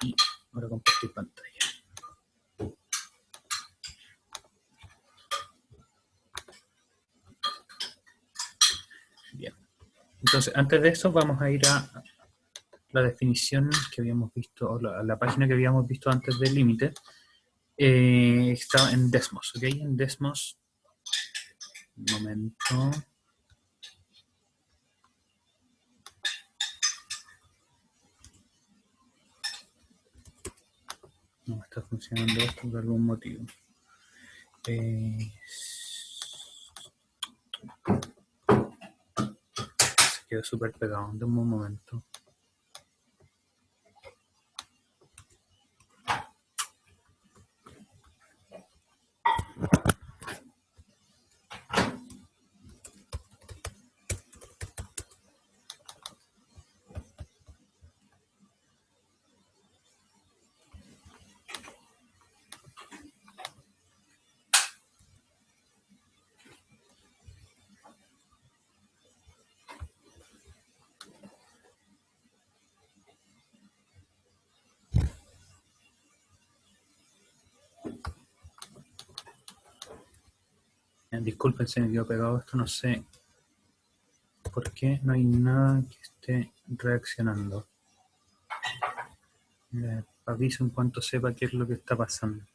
Y ahora compartir pantalla. Bien. Entonces, antes de eso vamos a ir a la definición que habíamos visto, o la página que habíamos visto antes del límite. Está en Desmos, ¿ok? En Desmos, un momento. No está funcionando esto por algún motivo. Se quedó súper pegado, de un momento. Disculpen, se me quedó pegado esto, no sé por qué no hay nada que esté reaccionando. Aviso en cuanto sepa qué es lo que está pasando.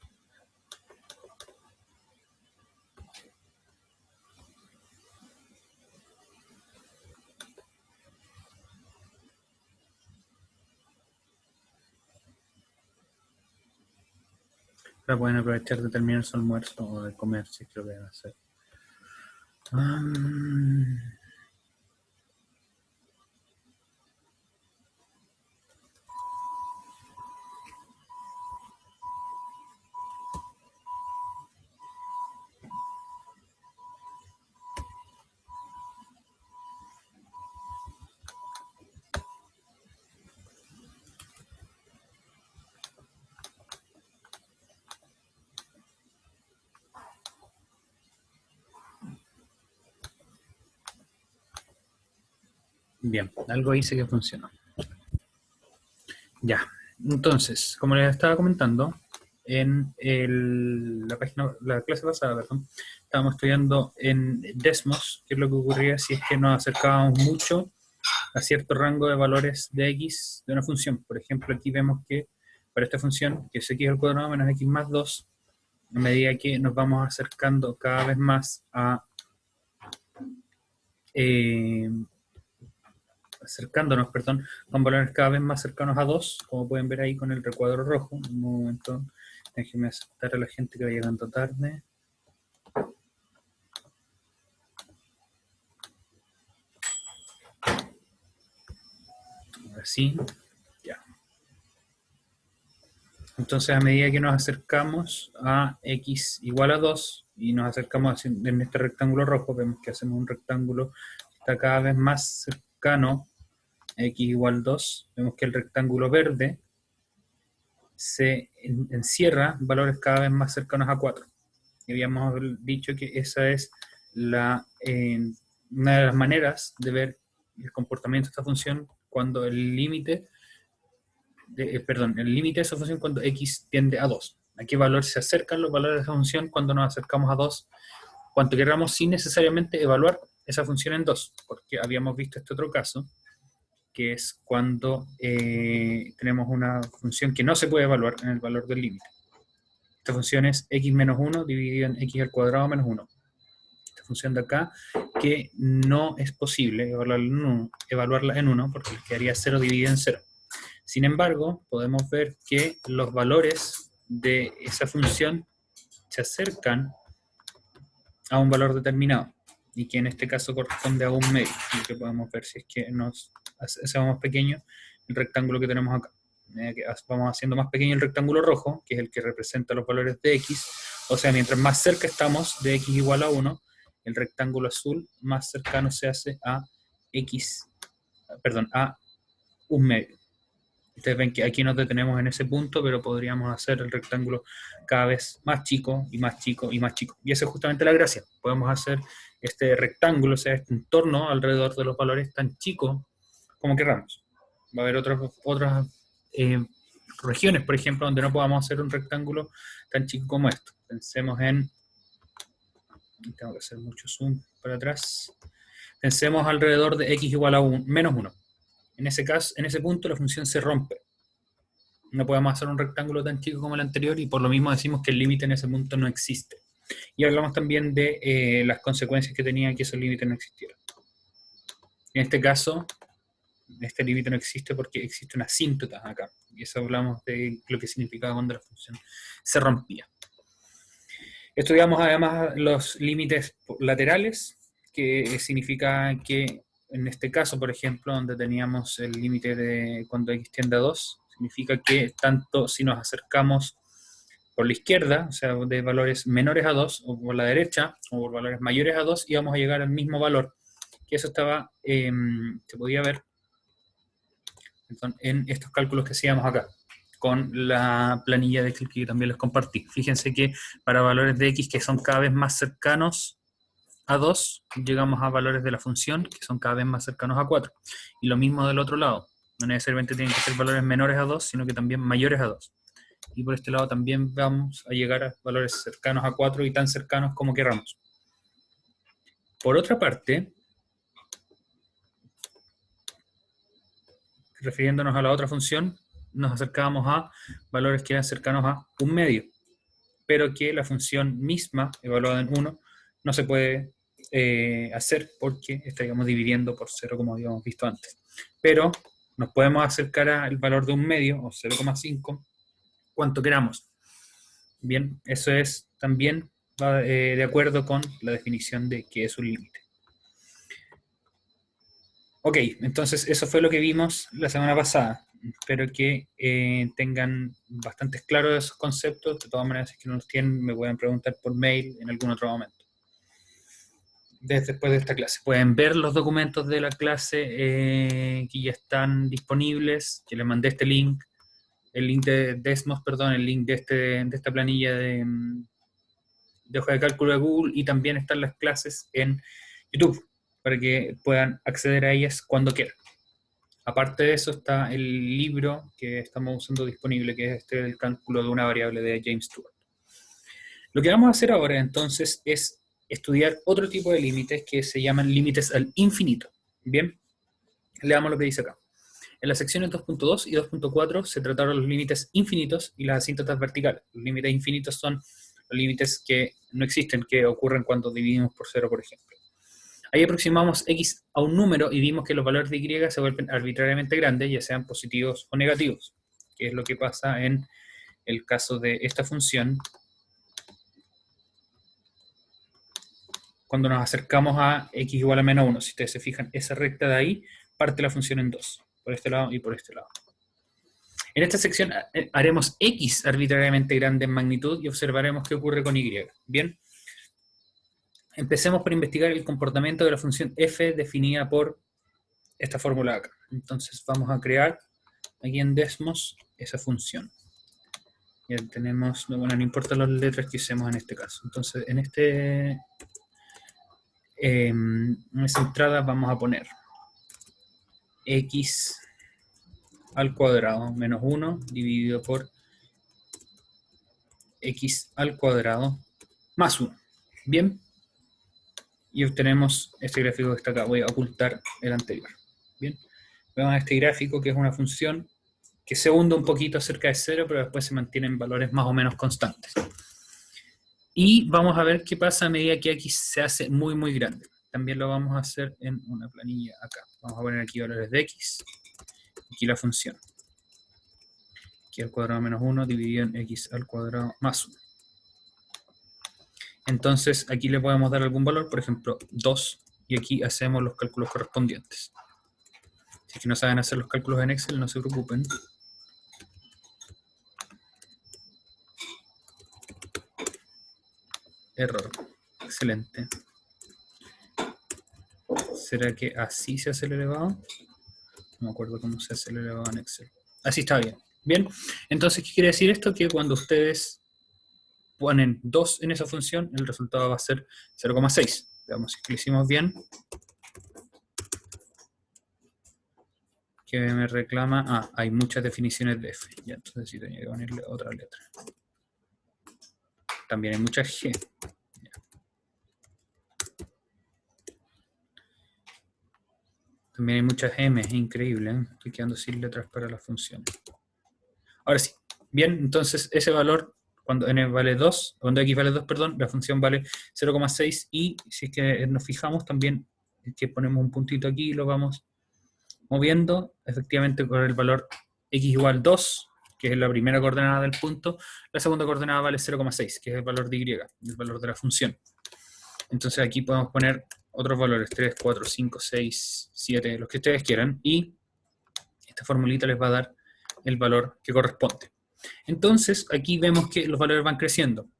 Ahora pueden aprovechar de terminar su almuerzo o de comer, si es que lo que van a hacer. Bien, algo hice que funcionó. Ya, entonces, como les estaba comentando, en la página, la clase pasada, perdón, estábamos estudiando en Desmos, qué es lo que ocurría si es que nos acercábamos mucho a cierto rango de valores de x de una función. Por ejemplo, aquí vemos que para esta función, que es x al cuadrado menos x más 2, a medida que nos vamos acercando cada vez más a acercándonos, perdón, con valores cada vez más cercanos a 2, como pueden ver ahí con el recuadro rojo. Un momento, déjenme aceptar a la gente que va llegando tarde. Ahora sí, ya. Entonces, a medida que nos acercamos a x igual a 2 y nos acercamos en este rectángulo rojo, vemos que hacemos un rectángulo que está cada vez más cercano a x igual 2. Vemos que el rectángulo verde se encierra valores cada vez más cercanos a 4. Y habíamos dicho que esa es una de las maneras de ver el comportamiento de esta función cuando el límite de esa función cuando x tiende a 2. ¿A qué valor se acercan los valores de esa función cuando nos acercamos a 2? Cuanto queramos sin necesariamente evaluar esa función en 2, porque habíamos visto este otro caso, que es cuando tenemos una función que no se puede evaluar en el valor del límite. Esta función es x menos 1 dividido en x al cuadrado menos 1. Esta función de acá, que no es posible evaluarla en 1, porque quedaría 0 dividido en 0. Sin embargo, podemos ver que los valores de esa función se acercan a un valor determinado, y que en este caso corresponde a un medio, lo que podemos ver si es que nos hacemos más pequeño el rectángulo que tenemos acá. Vamos haciendo más pequeño el rectángulo rojo, que es el que representa los valores de x, o sea, mientras más cerca estamos de x igual a 1, el rectángulo azul más cercano se hace a a un medio. Ustedes ven que aquí nos detenemos en ese punto, pero podríamos hacer el rectángulo cada vez más chico y más chico y más chico. Y esa es justamente la gracia. Podemos hacer este rectángulo, o sea, este entorno alrededor de los valores tan chicos como queramos. Va a haber otras regiones, por ejemplo, donde no podamos hacer un rectángulo tan chico como esto. Pensemos en... Tengo que hacer mucho zoom para atrás. Pensemos alrededor de x igual a menos 1. En ese caso, en ese punto la función se rompe. No podemos hacer un rectángulo tan chico como el anterior y por lo mismo decimos que el límite en ese punto no existe. Y hablamos también de las consecuencias que tenía que ese límite no existiera. En este caso, este límite no existe porque existe una asíntota acá. Y eso hablamos de lo que significaba cuando la función se rompía. Estudiamos además los límites laterales, que significa que en este caso, por ejemplo, donde teníamos el límite de cuando x tiende a 2, significa que tanto si nos acercamos por la izquierda, o sea, de valores menores a 2, o por la derecha, o por valores mayores a 2, íbamos a llegar al mismo valor, que eso estaba, se podía ver en estos cálculos que hacíamos acá, con la planilla de Excel que también les compartí. Fíjense que para valores de x que son cada vez más cercanos a 2, llegamos a valores de la función que son cada vez más cercanos a 4. Y lo mismo del otro lado. No necesariamente tienen que ser valores menores a 2, sino que también mayores a 2. Y por este lado también vamos a llegar a valores cercanos a 4 y tan cercanos como queramos. Por otra parte, refiriéndonos a la otra función, nos acercábamos a valores que eran cercanos a un medio, pero que la función misma, evaluada en 1, no se puede hacer porque estaríamos dividiendo por 0 como habíamos visto antes. Pero nos podemos acercar al valor de un medio, o 0,5, cuanto queramos. Bien, eso es también de acuerdo con la definición de qué es un límite. Ok, entonces eso fue lo que vimos la semana pasada. Espero que tengan bastante claros esos conceptos. De todas maneras, si es que no los tienen, me pueden preguntar por mail en algún otro momento. Después de esta clase. Pueden ver los documentos de la clase que ya están disponibles, que les mandé este link, el link de Desmos, perdón, el link de esta planilla de hoja de cálculo de Google, y también están las clases en YouTube, para que puedan acceder a ellas cuando quieran. Aparte de eso está el libro que estamos usando disponible, que es el cálculo de una variable de James Stewart. Lo que vamos a hacer ahora entonces es estudiar otro tipo de límites que se llaman límites al infinito. Bien, leamos lo que dice acá. En las secciones 2.2 y 2.4 se trataron los límites infinitos y las asíntotas verticales. Los límites infinitos son los límites que no existen, que ocurren cuando dividimos por 0, por ejemplo. Ahí aproximamos x a un número y vimos que los valores de y se vuelven arbitrariamente grandes, ya sean positivos o negativos, que es lo que pasa en el caso de esta función, cuando nos acercamos a x igual a menos 1. Si ustedes se fijan, esa recta de ahí parte la función en 2, por este lado y por este lado. En esta sección haremos x arbitrariamente grande en magnitud y observaremos qué ocurre con y. Bien, empecemos por investigar el comportamiento de la función f definida por esta fórmula acá. Entonces vamos a crear aquí en Desmos esa función. Ya tenemos, bueno, no importa las letras que usemos en este caso. Entonces en esa entrada vamos a poner x al cuadrado menos 1 dividido por x al cuadrado más 1. Bien, y obtenemos este gráfico que está acá. Voy a ocultar el anterior. Bien, vemos este gráfico que es una función que se hunde un poquito cerca de 0, pero después se mantienen valores más o menos constantes. Y vamos a ver qué pasa a medida que x se hace muy, muy grande. También lo vamos a hacer en una planilla acá. Vamos a poner aquí valores de x, aquí la función. Aquí al cuadrado menos 1 dividido en x al cuadrado más 1. Entonces aquí le podemos dar algún valor, por ejemplo 2, y aquí hacemos los cálculos correspondientes. Si es que no saben hacer los cálculos en Excel, no se preocupen. Error. Excelente. ¿Será que así se hace el elevado? No me acuerdo cómo se hace el elevado en Excel. Así está bien. Bien, entonces, ¿qué quiere decir esto? Que cuando ustedes ponen 2 en esa función, el resultado va a ser 0,6. Veamos si lo hicimos bien. Ok, que me reclama, hay muchas definiciones de f, ya, entonces sí tenía que ponerle otra letra. También hay muchas g. También hay muchas m, es increíble, ¿eh? Estoy quedando sin letras para las funciones. Ahora sí, bien, entonces ese valor, cuando n vale 2, cuando x vale 2, perdón, la función vale 0,6 y si es que nos fijamos también, que ponemos un puntito aquí y lo vamos moviendo, efectivamente con el valor x igual 2, que es la primera coordenada del punto, la segunda coordenada vale 0,6, que es el valor de y, el valor de la función. Entonces aquí podemos poner otros valores, 3, 4, 5, 6, 7, los que ustedes quieran, y esta formulita les va a dar el valor que corresponde. Entonces aquí vemos que los valores van creciendo,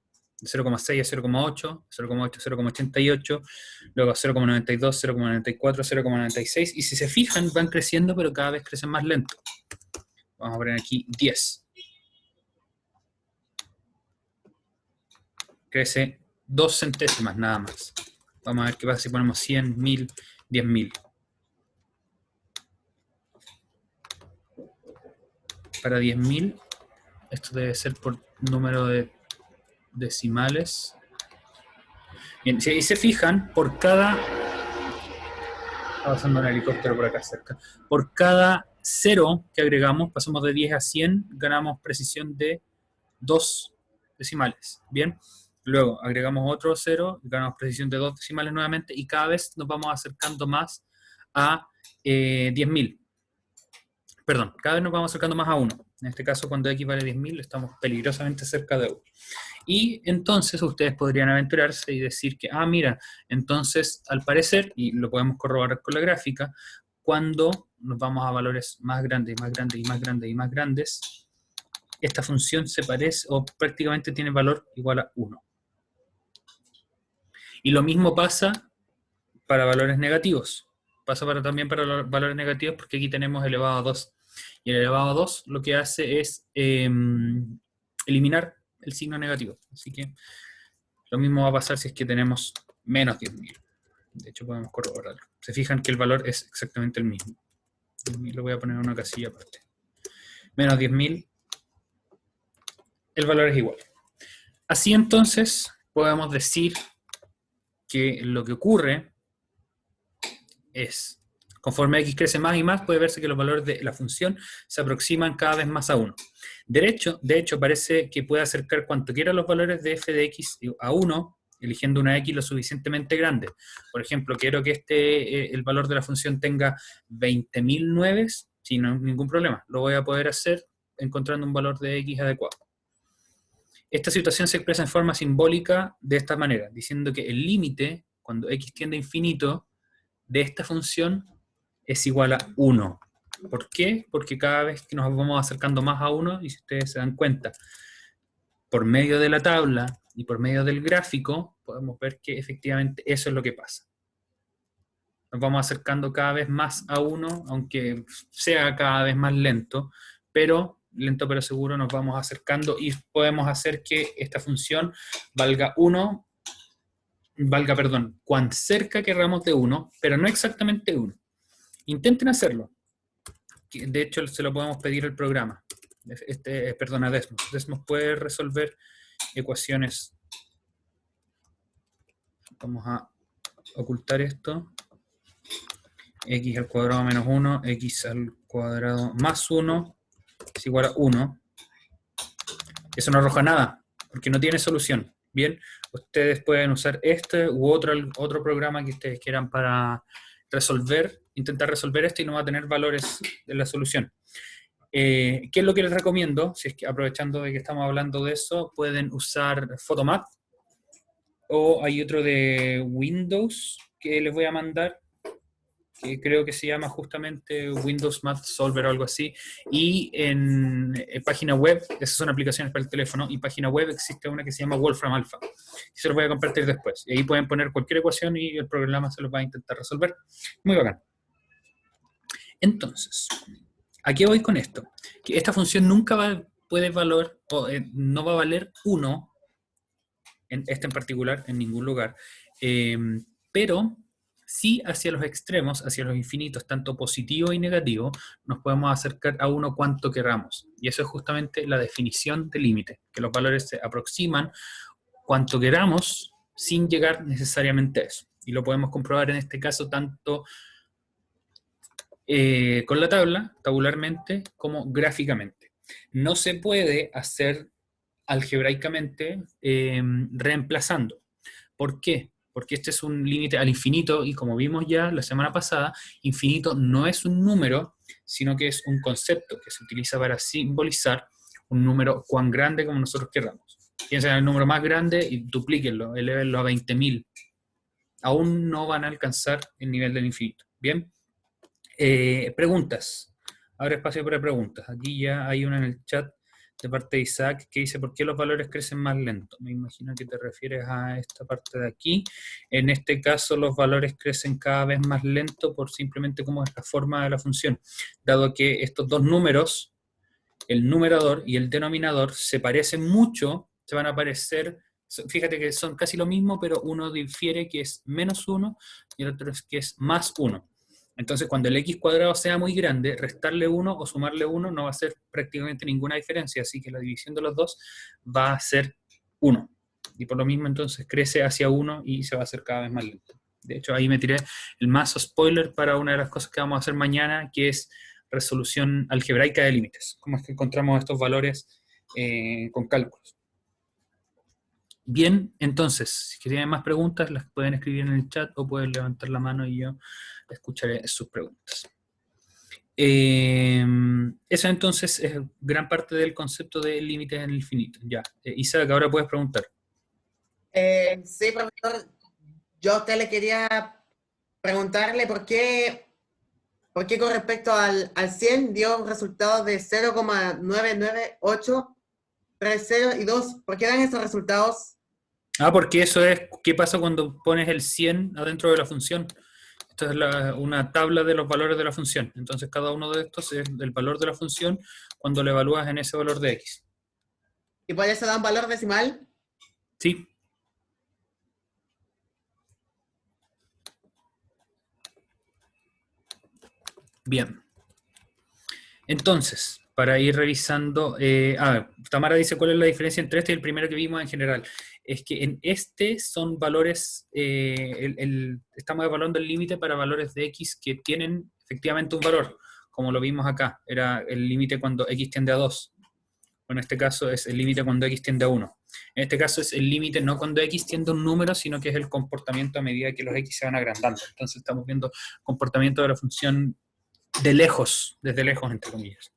de 0,6 a 0,8, 0,8 a 0,88, luego a 0,92, 0,94, 0,96, y si se fijan van creciendo, pero cada vez crecen más lento. Vamos a poner aquí 10. Crece 2 centésimas nada más. Vamos a ver qué pasa si ponemos 100, 1000, 10.000. Para 10.000, esto debe ser por número de decimales. Bien, si ahí se fijan, por cada... Está pasando un helicóptero por acá cerca. Por cada 0 que agregamos, pasamos de 10 a 100, ganamos precisión de 2 decimales. Bien, luego agregamos otro 0, ganamos precisión de 2 decimales nuevamente, y cada vez nos vamos acercando más a 10.000. Perdón, cada vez nos vamos acercando más a 1. En este caso, cuando x vale 10.000, estamos peligrosamente cerca de 1. Y entonces ustedes podrían aventurarse y decir que, mira, entonces al parecer, y lo podemos corroborar con la gráfica, cuando nos vamos a valores más grandes, más grandes, y más grandes, y más grandes, esta función se parece, o prácticamente tiene valor igual a 1. Y lo mismo pasa para valores negativos. Pasa también para valores negativos porque aquí tenemos elevado a 2. Y el elevado a 2 lo que hace es eliminar el signo negativo. Así que lo mismo va a pasar si es que tenemos menos 10.000. De hecho podemos corroborarlo. Se fijan que el valor es exactamente el mismo. Lo voy a poner en una casilla aparte. Menos 10.000, el valor es igual. Así entonces podemos decir que lo que ocurre es, conforme x crece más y más, puede verse que los valores de la función se aproximan cada vez más a 1. De hecho, parece que puede acercar cuanto quiera los valores de f de x a 1, eligiendo una x lo suficientemente grande. Por ejemplo, quiero que el valor de la función tenga 20.009, sin ningún problema. Lo voy a poder hacer encontrando un valor de x adecuado. Esta situación se expresa en forma simbólica de esta manera, diciendo que el límite, cuando x tiende a infinito, de esta función es igual a 1. ¿Por qué? Porque cada vez que nos vamos acercando más a 1, y si ustedes se dan cuenta, por medio de la tabla y por medio del gráfico, podemos ver que efectivamente eso es lo que pasa. Nos vamos acercando cada vez más a 1, aunque sea cada vez más lento, pero lento pero seguro nos vamos acercando y podemos hacer que esta función valga cuán cerca querramos de 1, pero no exactamente 1. Intenten hacerlo. De hecho, se lo podemos pedir al programa. A Desmos. Desmos puede resolver ecuaciones. Vamos a ocultar esto. X al cuadrado menos 1, x al cuadrado más 1 es igual a 1. Eso no arroja nada, porque no tiene solución. Bien, ustedes pueden usar este u otro programa que ustedes quieran para intentar resolver esto y no va a tener valores de la solución. ¿Qué es lo que les recomiendo? Si es que aprovechando de que estamos hablando de eso, pueden usar Photomath, o hay otro de Windows que les voy a mandar, que creo que se llama justamente Windows Math Solver o algo así, y en página web, esas son aplicaciones para el teléfono, y página web existe una que se llama Wolfram Alpha, y se los voy a compartir después, y ahí pueden poner cualquier ecuación y el programa se los va a intentar resolver. Muy bacán. Entonces, ¿a qué voy con esto? Que esta función nunca puede valer, no va a valer 1, en particular, en ningún lugar, pero Si hacia los extremos, hacia los infinitos, tanto positivo y negativo, nos podemos acercar a 1 cuanto queramos. Y eso es justamente la definición de límite, que los valores se aproximan cuanto queramos sin llegar necesariamente a eso. Y lo podemos comprobar en este caso tanto con la tabla, tabularmente, como gráficamente. No se puede hacer algebraicamente reemplazando. ¿Por qué? Porque este es un límite al infinito y como vimos ya la semana pasada, infinito no es un número, sino que es un concepto que se utiliza para simbolizar un número cuán grande como nosotros queramos. Piensen en el número más grande y duplíquenlo, elévenlo a 20.000. Aún no van a alcanzar el nivel del infinito. ¿Bien? Preguntas. Ahora espacio para preguntas. Aquí ya hay una en el chat de parte de Isaac que dice ¿por qué los valores crecen más lento? Me imagino que te refieres a esta parte de aquí. En este caso los valores crecen cada vez más lento por simplemente cómo es la forma de la función, dado que estos dos números, el numerador y el denominador, se parecen mucho, se van a parecer, fíjate que son casi lo mismo, pero uno difiere que es menos 1 y el otro es que es más 1. Entonces, cuando el x cuadrado sea muy grande, restarle 1 o sumarle 1 no va a hacer prácticamente ninguna diferencia, así que la división de los dos va a ser 1. Y por lo mismo, entonces, crece hacia 1 y se va a hacer cada vez más lento. De hecho, ahí me tiré el mazo spoiler para una de las cosas que vamos a hacer mañana, que es resolución algebraica de límites. Cómo es que encontramos estos valores con cálculos. Bien, entonces, si tienen más preguntas, las pueden escribir en el chat o pueden levantar la mano y yo escucharé sus preguntas. Eso entonces es gran parte del concepto de límites en el infinito. Ya, Isaac, ahora puedes preguntar. Sí, profesor. Yo a usted le quería preguntarle por qué con respecto al 100 dio un resultado de 0,99830 y 2. ¿Por qué dan esos resultados? Porque eso es qué pasa cuando pones el 100 adentro de la función. Esto es una tabla de los valores de la función. Entonces cada uno de estos es el valor de la función cuando lo evalúas en ese valor de x. ¿Y por eso da un valor decimal? Sí. Bien. Entonces, para ir revisando, Tamara dice cuál es la diferencia entre este y el primero que vimos en general. Es que en este son valores, estamos evaluando el límite para valores de x que tienen efectivamente un valor, como lo vimos acá, era el límite cuando x tiende a 2. En este caso es el límite cuando x tiende a 1. En este caso es el límite no cuando x tiende a un número, sino que es el comportamiento a medida que los x se van agrandando. Entonces estamos viendo comportamiento de la función de lejos, desde lejos, entre comillas.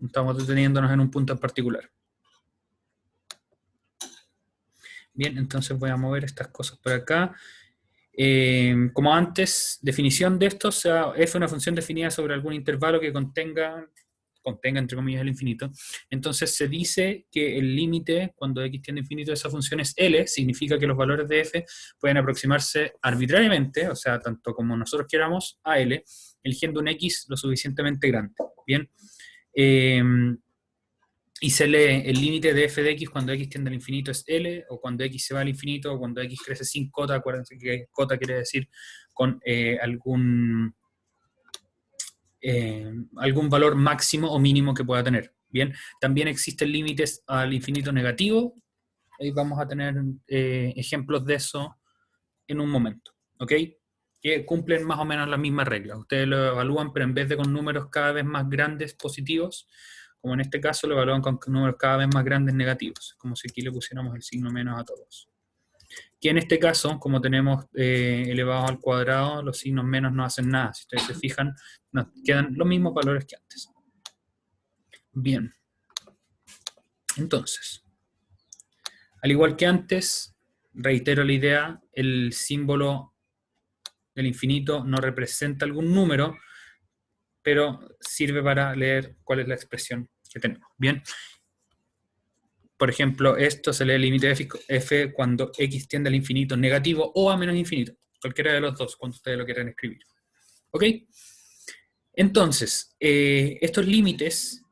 Estamos deteniéndonos en un punto en particular. Bien, entonces voy a mover estas cosas por acá. Como antes, definición de esto, o sea, f es una función definida sobre algún intervalo que contenga entre comillas el infinito. Entonces se dice que el límite, cuando x tiende a infinito de esa función es L, significa que los valores de f pueden aproximarse arbitrariamente, o sea, tanto como nosotros queramos, a L, eligiendo un x lo suficientemente grande. Bien. Y se lee el límite de f de x cuando x tiende al infinito es L, o cuando x se va al infinito, o cuando x crece sin cota. Acuérdense que cota quiere decir con algún valor máximo o mínimo que pueda tener. Bien, también existen límites al infinito negativo. Ahí vamos a tener ejemplos de eso en un momento, ¿ok? Que cumplen más o menos las mismas reglas. Ustedes lo evalúan, pero en vez de con números cada vez más grandes positivos, como en este caso lo evalúan con números cada vez más grandes negativos, como si aquí le pusiéramos el signo menos a todos. Que en este caso, como tenemos elevados al cuadrado, los signos menos no hacen nada. Si ustedes se fijan, nos quedan los mismos valores que antes. Bien. Entonces, al igual que antes, reitero la idea, el símbolo del infinito no representa algún número, pero sirve para leer cuál es la expresión que tenemos. Bien. Por ejemplo, esto se lee el límite de f cuando x tiende al infinito negativo o a menos infinito. Cualquiera de los dos, cuando ustedes lo quieran escribir. ¿Ok? Entonces, estos límites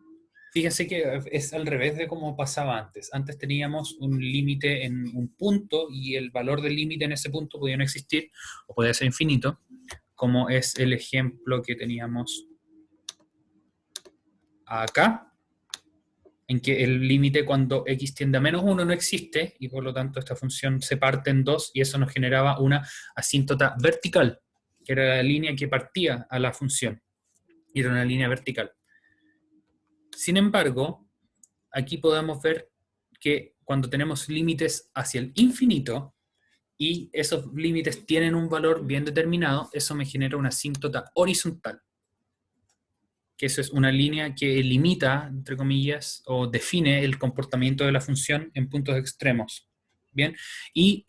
Fíjense que es al revés de cómo pasaba antes. Antes teníamos un límite en un punto y el valor del límite en ese punto podía no existir o podía ser infinito, como es el ejemplo que teníamos acá, en que el límite cuando x tiende a -1 no existe y por lo tanto esta función se parte en dos y eso nos generaba una asíntota vertical, que era la línea que partía a la función, y era una línea vertical. Sin embargo, aquí podemos ver que cuando tenemos límites hacia el infinito y esos límites tienen un valor bien determinado, eso me genera una asíntota horizontal, que eso es una línea que limita, entre comillas, o define el comportamiento de la función en puntos extremos. ¿Bien? Y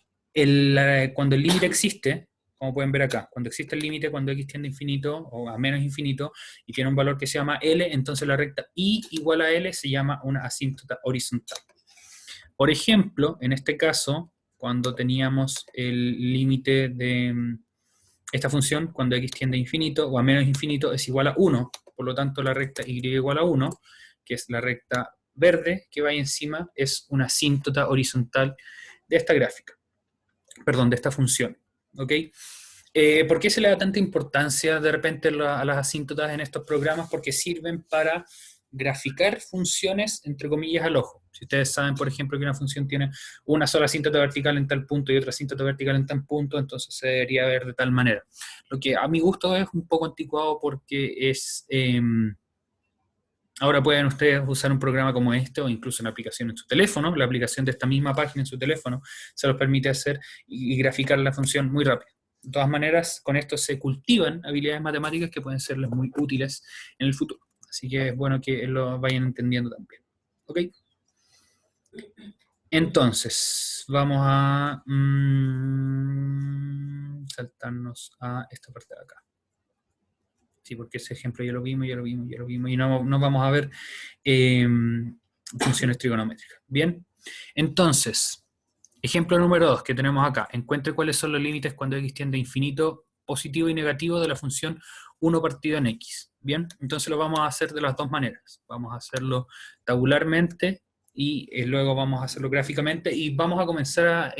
cuando el límite existe, como pueden ver acá, cuando existe el límite, cuando x tiende a infinito o a menos infinito, y tiene un valor que se llama L, entonces la recta y igual a L se llama una asíntota horizontal. Por ejemplo, en este caso, cuando teníamos el límite de esta función, cuando x tiende a infinito o a menos infinito, es igual a 1. Por lo tanto, la recta y igual a 1, que es la recta verde que va ahí encima, es una asíntota horizontal de esta gráfica. Perdón, de esta función. ¿Ok? ¿Por qué se le da tanta importancia de repente a las asíntotas en estos programas? Porque sirven para graficar funciones, entre comillas, al ojo. Si ustedes saben, por ejemplo, que una función tiene una sola asíntota vertical en tal punto y otra asíntota vertical en tal punto, entonces se debería ver de tal manera. Lo que a mi gusto es un poco anticuado porque es... ahora pueden ustedes usar un programa como este o incluso una aplicación en su teléfono. La aplicación de esta misma página en su teléfono se los permite hacer y graficar la función muy rápido. De todas maneras, con esto se cultivan habilidades matemáticas que pueden serles muy útiles en el futuro. Así que es bueno que lo vayan entendiendo también. ¿Ok? Entonces, vamos a saltarnos a esta parte de acá. Sí, porque ese ejemplo ya lo vimos, y no vamos a ver funciones trigonométricas. Bien, entonces, ejemplo número 2 que tenemos acá. Encuentre cuáles son los límites cuando x tiende a infinito, positivo y negativo de la función 1 partido en x. Bien, entonces lo vamos a hacer de las dos maneras. Vamos a hacerlo tabularmente y luego vamos a hacerlo gráficamente y vamos a comenzar a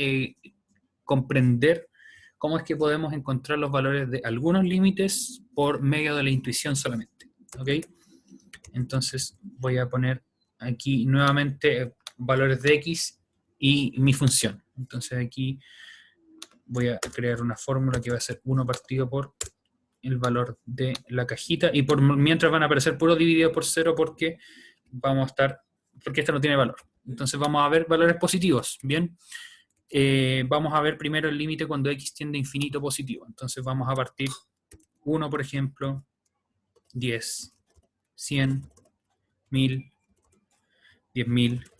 comprender cómo es que podemos encontrar los valores de algunos límites por medio de la intuición solamente. ¿Ok? Entonces voy a poner aquí nuevamente valores de x y mi función. Entonces aquí voy a crear una fórmula que va a ser 1 partido por el valor de la cajita y por mientras van a aparecer puro dividido por 0 porque vamos a estar, porque esta no tiene valor. Entonces vamos a ver valores positivos, ¿bien? Vamos a ver primero el límite cuando x tiende a infinito positivo. Entonces vamos a partir 1, por ejemplo, 10, 100, 1000, 10.000,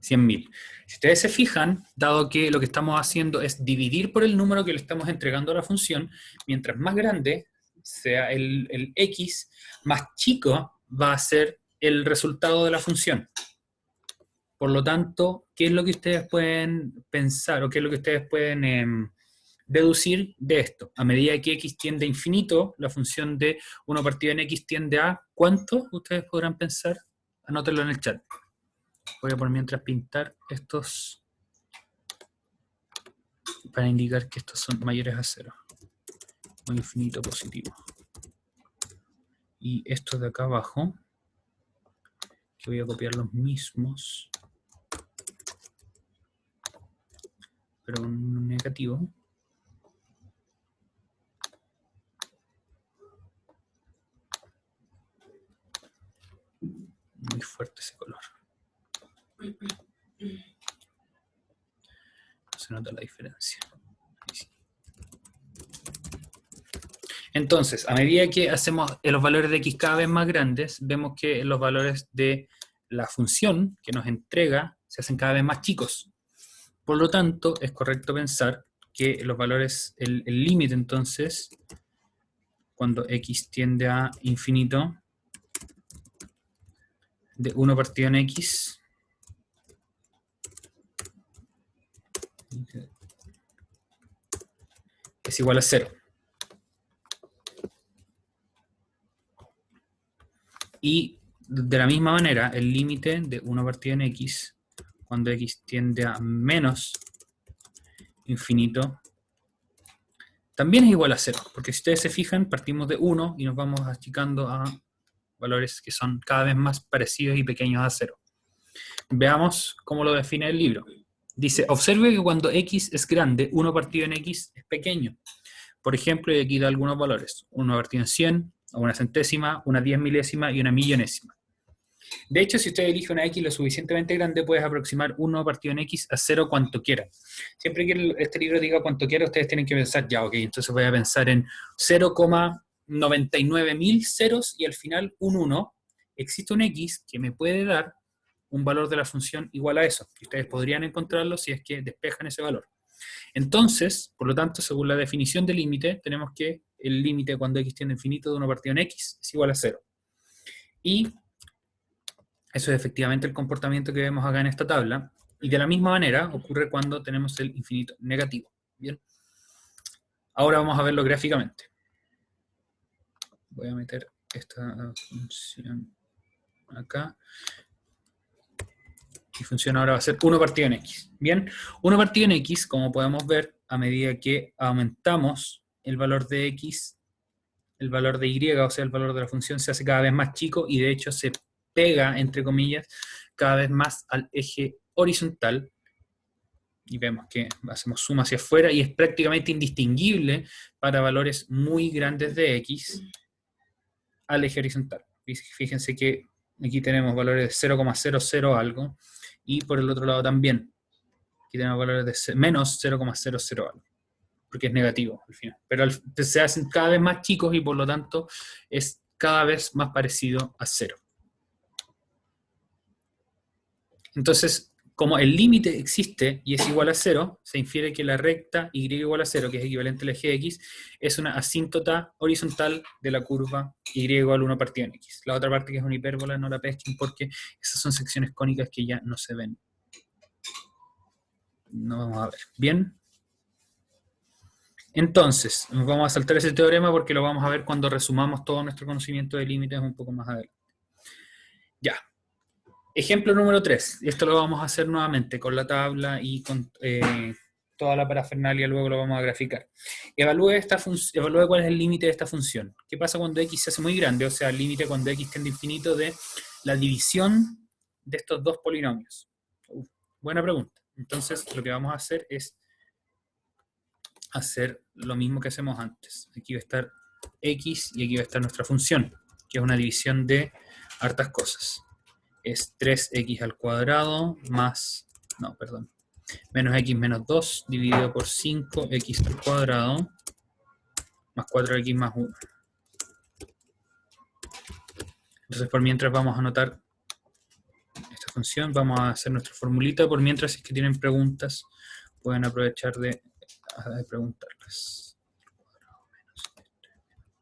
100.000. Si ustedes se fijan, dado que lo que estamos haciendo es dividir por el número que le estamos entregando a la función, mientras más grande sea el x, más chico va a ser el resultado de la función. Por lo tanto, ¿qué es lo que ustedes pueden pensar o qué es lo que ustedes pueden deducir de esto? A medida que x tiende a infinito, la función de 1 partido en x tiende a ¿cuánto? Ustedes podrán pensar. Anótenlo en el chat. Voy a por mientras pintar estos para indicar que estos son mayores a 0. O infinito positivo. Y estos de acá abajo, que voy a copiar los mismos, pero un negativo. Muy fuerte ese color. Se nota la diferencia. Sí. Entonces, a medida que hacemos los valores de x cada vez más grandes, vemos que los valores de la función que nos entrega se hacen cada vez más chicos. Por lo tanto, es correcto pensar que los valores, el límite entonces, cuando x tiende a infinito, de 1 partido en x, es igual a 0. Y de la misma manera, el límite de 1 partido en x, cuando x tiende a menos infinito, también es igual a 0, porque si ustedes se fijan, partimos de 1 y nos vamos achicando a valores que son cada vez más parecidos y pequeños a 0. Veamos cómo lo define el libro. Dice, observe que cuando x es grande, 1 partido en x es pequeño. Por ejemplo, y aquí da algunos valores. 1 partido en 100, una centésima, una 10 milésima y una millonésima. De hecho, si usted elige una x lo suficientemente grande, puedes aproximar 1 partido en x a 0 cuanto quiera. Siempre que este libro diga cuanto quiera, ustedes tienen que pensar, ya, ok, entonces voy a pensar en 0,99 mil ceros y al final un 1. Existe un x que me puede dar un valor de la función igual a eso. Y ustedes podrían encontrarlo si es que despejan ese valor. Entonces, por lo tanto, según la definición de límite, tenemos que el límite cuando x tiende a infinito de 1 partido en x es igual a 0. Y eso es efectivamente el comportamiento que vemos acá en esta tabla. Y de la misma manera ocurre cuando tenemos el infinito negativo. Bien. Ahora vamos a verlo gráficamente. Voy a meter esta función acá. Y función ahora va a ser 1 partido en x. Bien, 1 partido en x, como podemos ver, a medida que aumentamos el valor de x, el valor de y, o sea, el valor de la función, se hace cada vez más chico y de hecho se pega, entre comillas, cada vez más al eje horizontal. Y vemos que hacemos suma hacia afuera y es prácticamente indistinguible para valores muy grandes de x al eje horizontal. Fíjense que aquí tenemos valores de 0,00 algo y por el otro lado también. Aquí tenemos valores de menos 0,00 algo, porque es negativo al final. Pero se hacen cada vez más chicos y por lo tanto es cada vez más parecido a 0. Entonces, como el límite existe y es igual a 0, se infiere que la recta y igual a 0, que es equivalente al eje x, es una asíntota horizontal de la curva y igual a 1 partido en x. La otra parte que es una hipérbola no la pesquen porque esas son secciones cónicas que ya no se ven. No vamos a ver. ¿Bien? Entonces, nos vamos a saltar ese teorema porque lo vamos a ver cuando resumamos todo nuestro conocimiento de límites un poco más adelante. Ya. Ejemplo número 3. Esto lo vamos a hacer nuevamente con la tabla y con toda la parafernalia, luego lo vamos a graficar. Evalúe cuál es el límite de esta función. ¿Qué pasa cuando x se hace muy grande? O sea, el límite cuando x tiende a infinito de la división de estos dos polinomios. Buena pregunta. Entonces, lo que vamos a hacer es hacer lo mismo que hacemos antes. Aquí va a estar x y aquí va a estar nuestra función, que es una división de hartas cosas. Es 3x al cuadrado más, no, perdón, menos x menos 2 dividido por 5x al cuadrado más 4x más 1. Entonces, por mientras vamos a anotar esta función, vamos a hacer nuestra formulita. Por mientras, si es que tienen preguntas, pueden aprovechar de preguntarlas.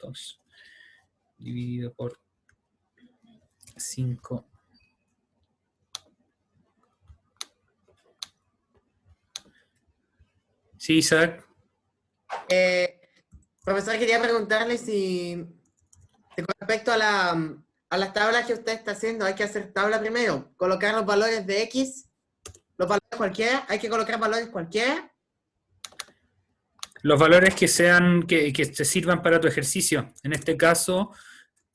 2 dividido por 5. Sí, Isaac. Profesor, quería preguntarle si con respecto a las tablas que usted está haciendo, hay que hacer tabla primero, colocar los valores de x, los valores cualquiera, hay que colocar valores cualquiera. Los valores que te sirvan para tu ejercicio. En este caso,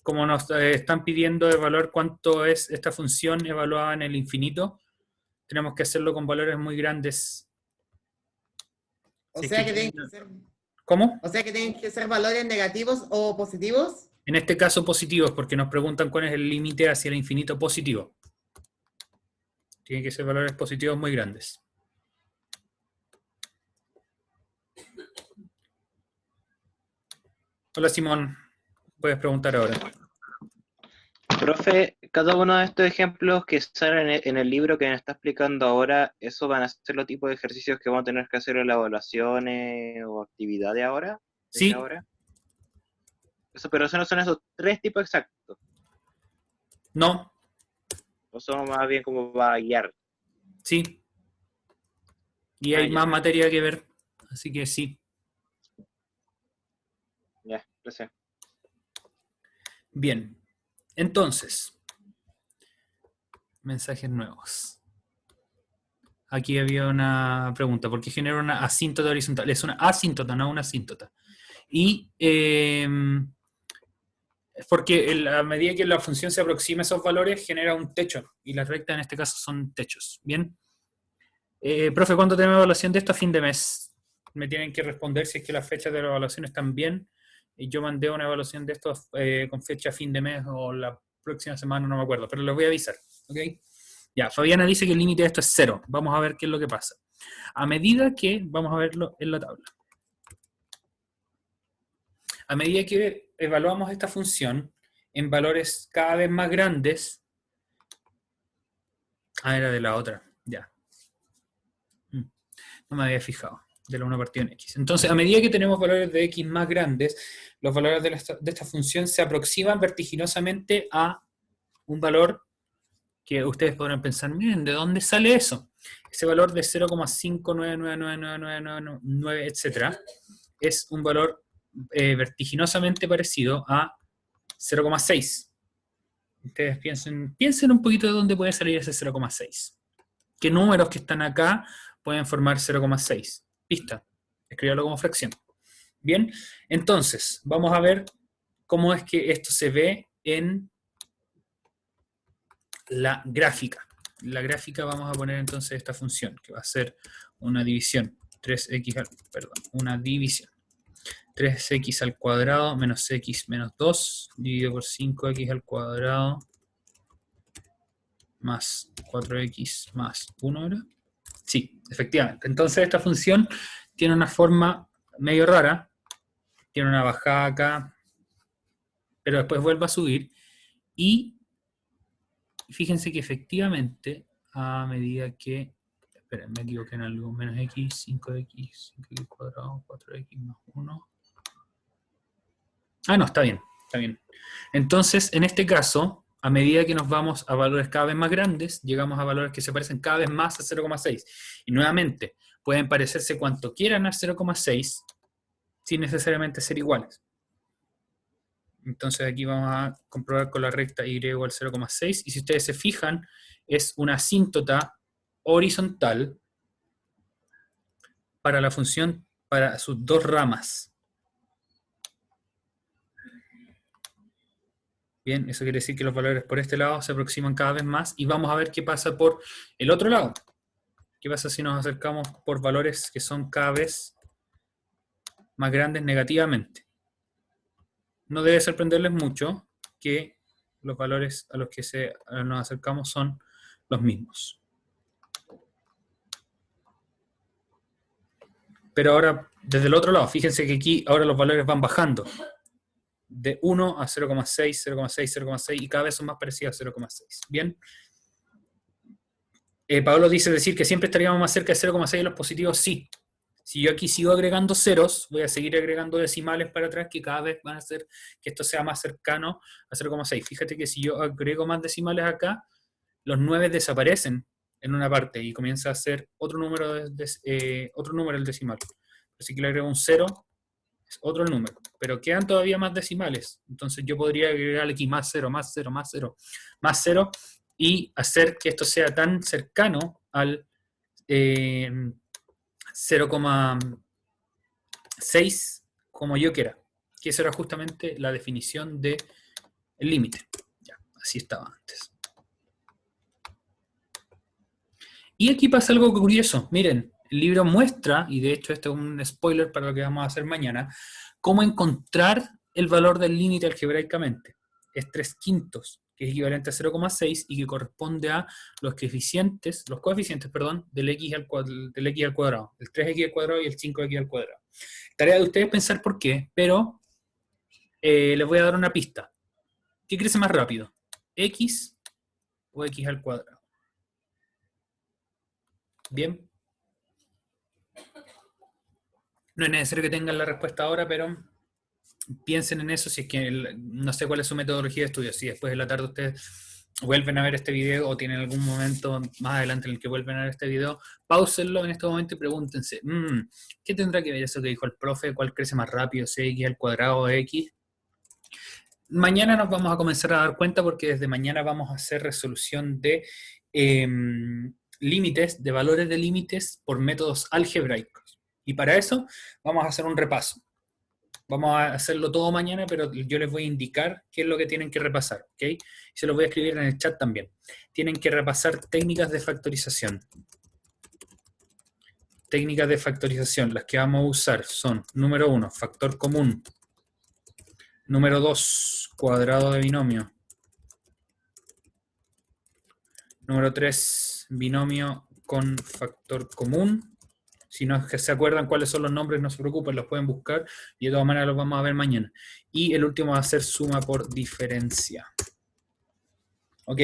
como nos están pidiendo de valor cuánto es esta función evaluada en el infinito, tenemos que hacerlo con valores muy grandes. O sea que tienen que ser, ¿Cómo? o sea que tienen que ser valores negativos o positivos. En este caso positivos, porque nos preguntan cuál es el límite hacia el infinito positivo. Tienen que ser valores positivos muy grandes. Hola Simón, puedes preguntar ahora. Profe, cada uno de estos ejemplos que salen en el libro que me está explicando ahora, ¿eso van a ser los tipos de ejercicios que vamos a tener que hacer en las evaluaciones o actividades ahora? Sí. Ahora? Pero eso no son esos 3 tipos exactos. No. O son más bien como va a guiar. Sí. Y hay más materia que ver, así que sí. Ya, gracias. Bien. Entonces, Mensajes nuevos. Aquí había una pregunta. ¿Por qué genera una asíntota horizontal? Es una asíntota, no una asíntota. Y porque a medida que la función se aproxima a esos valores, genera un techo. Y las rectas en este caso son techos. ¿Bien? Profe, ¿cuándo tenemos evaluación de esto? A fin de mes. Me tienen que responder si es que las fechas de la evaluación están bien. Y yo mandé una evaluación de esto con fecha a fin de mes o la próxima semana, no me acuerdo. Pero les voy a avisar. ¿Ok? Ya, Fabiana dice que el límite de esto es 0. Vamos a ver qué es lo que pasa. A medida que, vamos a verlo en la tabla. A medida que evaluamos esta función en valores cada vez más grandes. Ah, era de la otra, ya. No me había fijado, de la 1 partida en x. Entonces, a medida que tenemos valores de x más grandes, los valores de esta función se aproximan vertiginosamente a un valor que ustedes podrán pensar, miren, ¿de dónde sale eso? Ese valor de 0,5999999, etc. es un valor vertiginosamente parecido a 0,6. Ustedes piensen un poquito de dónde puede salir ese 0,6. ¿Qué números que están acá pueden formar 0,6? Pista, escríbalo como fracción. Bien, entonces, vamos a ver cómo es que esto se ve en la gráfica. En la gráfica vamos a poner entonces esta función, que va a ser una división, 3x, una división. 3x al cuadrado menos x menos 2, dividido por 5x al cuadrado, más 4x más 1, ¿verdad? Sí, efectivamente. Entonces esta función tiene una forma medio rara, tiene una bajada acá, pero después vuelve a subir, y fíjense que efectivamente, a medida que, esperen, me equivoqué en algo, menos x, 5x, 5x cuadrado, 4x más 1. Ah, no, está bien, está bien. Entonces, en este caso, a medida que nos vamos a valores cada vez más grandes, llegamos a valores que se parecen cada vez más a 0,6. Y nuevamente, pueden parecerse cuanto quieran a 0,6, sin necesariamente ser iguales. Entonces aquí vamos a comprobar con la recta y igual 0,6, y si ustedes se fijan, es una asíntota horizontal para la función, para sus dos ramas. Bien, eso quiere decir que los valores por este lado se aproximan cada vez más, y vamos a ver qué pasa por el otro lado. ¿Qué pasa si nos acercamos por valores que son cada vez más grandes negativamente? No debe sorprenderles mucho que los valores a los que nos acercamos son los mismos. Pero ahora, desde el otro lado, fíjense que aquí ahora los valores van bajando. De 1 a 0,6, 0,6, 0,6, y cada vez son más parecidos a 0,6. ¿Bien? Pablo dice decir que siempre estaríamos más cerca de 0,6 de los positivos, sí. Si yo aquí sigo agregando ceros, voy a seguir agregando decimales para atrás que cada vez van a hacer que esto sea más cercano a 0,6. Fíjate que si yo agrego más decimales acá, los 9 desaparecen en una parte y comienza a ser otro número el decimal. Así que le agrego un 0, es otro número. Pero quedan todavía más decimales. Entonces yo podría agregarle aquí más 0, más 0, más 0, más 0, y hacer que esto sea tan cercano al 0,6 como yo quiera, que esa era justamente la definición del límite. Ya, así estaba antes. Y aquí pasa algo curioso. Miren, el libro muestra, y de hecho este es un spoiler para lo que vamos a hacer mañana, cómo encontrar el valor del límite algebraicamente. Es 3/5, que es equivalente a 0,6 y que corresponde a los coeficientes, del x al cuadrado, el 3x al cuadrado y el 5x al cuadrado. Tarea de ustedes pensar por qué, pero les voy a dar una pista. ¿Qué crece más rápido? ¿X o x al cuadrado? ¿Bien? No es necesario que tengan la respuesta ahora, pero piensen en eso si es que no sé cuál es su metodología de estudio. Si después de la tarde ustedes vuelven a ver este video o tienen algún momento más adelante en el que vuelven a ver este video, páusenlo en este momento y pregúntense, ¿qué tendrá que ver eso que dijo el profe? ¿Cuál crece más rápido? ¿Si x al cuadrado o x? Mañana nos vamos a comenzar a dar cuenta porque desde mañana vamos a hacer resolución de límites, de valores de límites por métodos algebraicos. Y para eso vamos a hacer un repaso. Vamos a hacerlo todo mañana, pero yo les voy a indicar qué es lo que tienen que repasar, ¿ok? Y se los voy a escribir en el chat también. Tienen que repasar técnicas de factorización. Técnicas de factorización, las que vamos a usar son, número 1, factor común. Número 2, cuadrado de binomio. Número 3, binomio con factor común. Si no es que se acuerdan cuáles son los nombres, no se preocupen, los pueden buscar y de todas maneras los vamos a ver mañana. Y el último va a ser suma por diferencia. ¿Ok?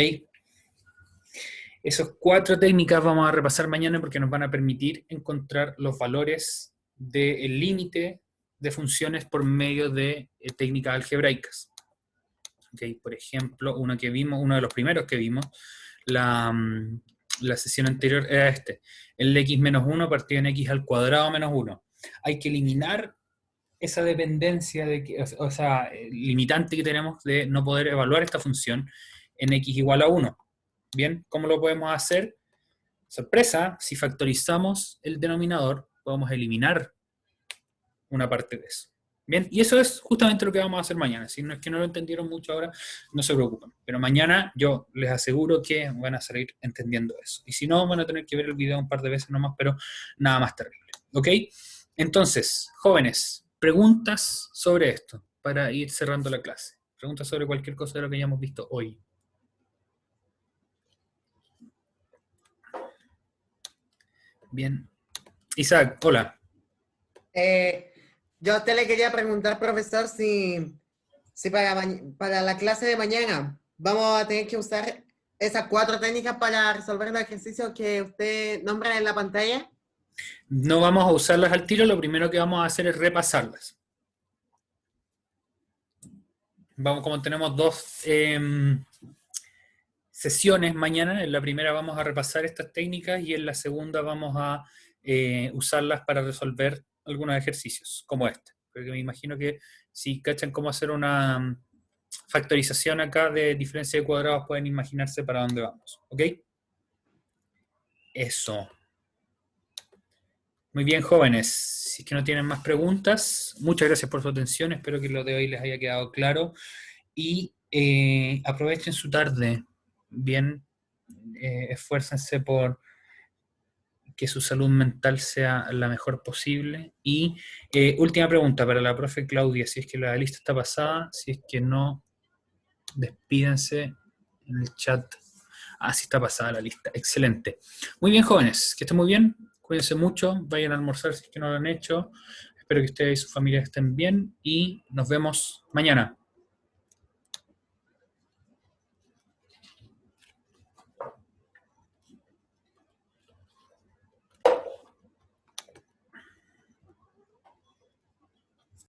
Esas 4 técnicas vamos a repasar mañana porque nos van a permitir encontrar los valores del límite de funciones por medio de técnicas algebraicas. ¿Ok? Por ejemplo, uno de los primeros que vimos, la sesión anterior era este. El x menos 1 partido en x al cuadrado menos 1. Hay que eliminar esa dependencia, o sea, limitante que tenemos de no poder evaluar esta función en x igual a 1. Bien, ¿cómo lo podemos hacer? Sorpresa, si factorizamos el denominador, podemos eliminar una parte de eso. Bien, y eso es justamente lo que vamos a hacer mañana. Si no es que no lo entendieron mucho ahora, no se preocupen. Pero mañana yo les aseguro que van a salir entendiendo eso. Y si no, van a tener que ver el video un par de veces nomás, pero nada más terrible. ¿Ok? Entonces, jóvenes, preguntas sobre esto para ir cerrando la clase. Preguntas sobre cualquier cosa de lo que hayamos visto hoy. Bien. Isaac, hola. Yo a usted le quería preguntar, profesor, si para la clase de mañana vamos a tener que usar esas 4 técnicas para resolver los ejercicios que usted nombra en la pantalla. No vamos a usarlas al tiro, lo primero que vamos a hacer es repasarlas. Como tenemos 2 sesiones mañana, en la primera vamos a repasar estas técnicas y en la segunda vamos a usarlas para resolver algunos ejercicios, como este. Porque me imagino que si cachan cómo hacer una factorización acá de diferencia de cuadrados, pueden imaginarse para dónde vamos. ¿Ok? Eso. Muy bien, jóvenes. Si es que no tienen más preguntas, muchas gracias por su atención. Espero que lo de hoy les haya quedado claro. Y aprovechen su tarde. Bien, esfuércense por que su salud mental sea la mejor posible. Y última pregunta para la profe Claudia, si es que la lista está pasada, si es que no, despídense en el chat. Ah, sí está pasada la lista, excelente. Muy bien, jóvenes, que estén muy bien, cuídense mucho, vayan a almorzar si es que no lo han hecho, espero que ustedes y su familia estén bien y nos vemos mañana.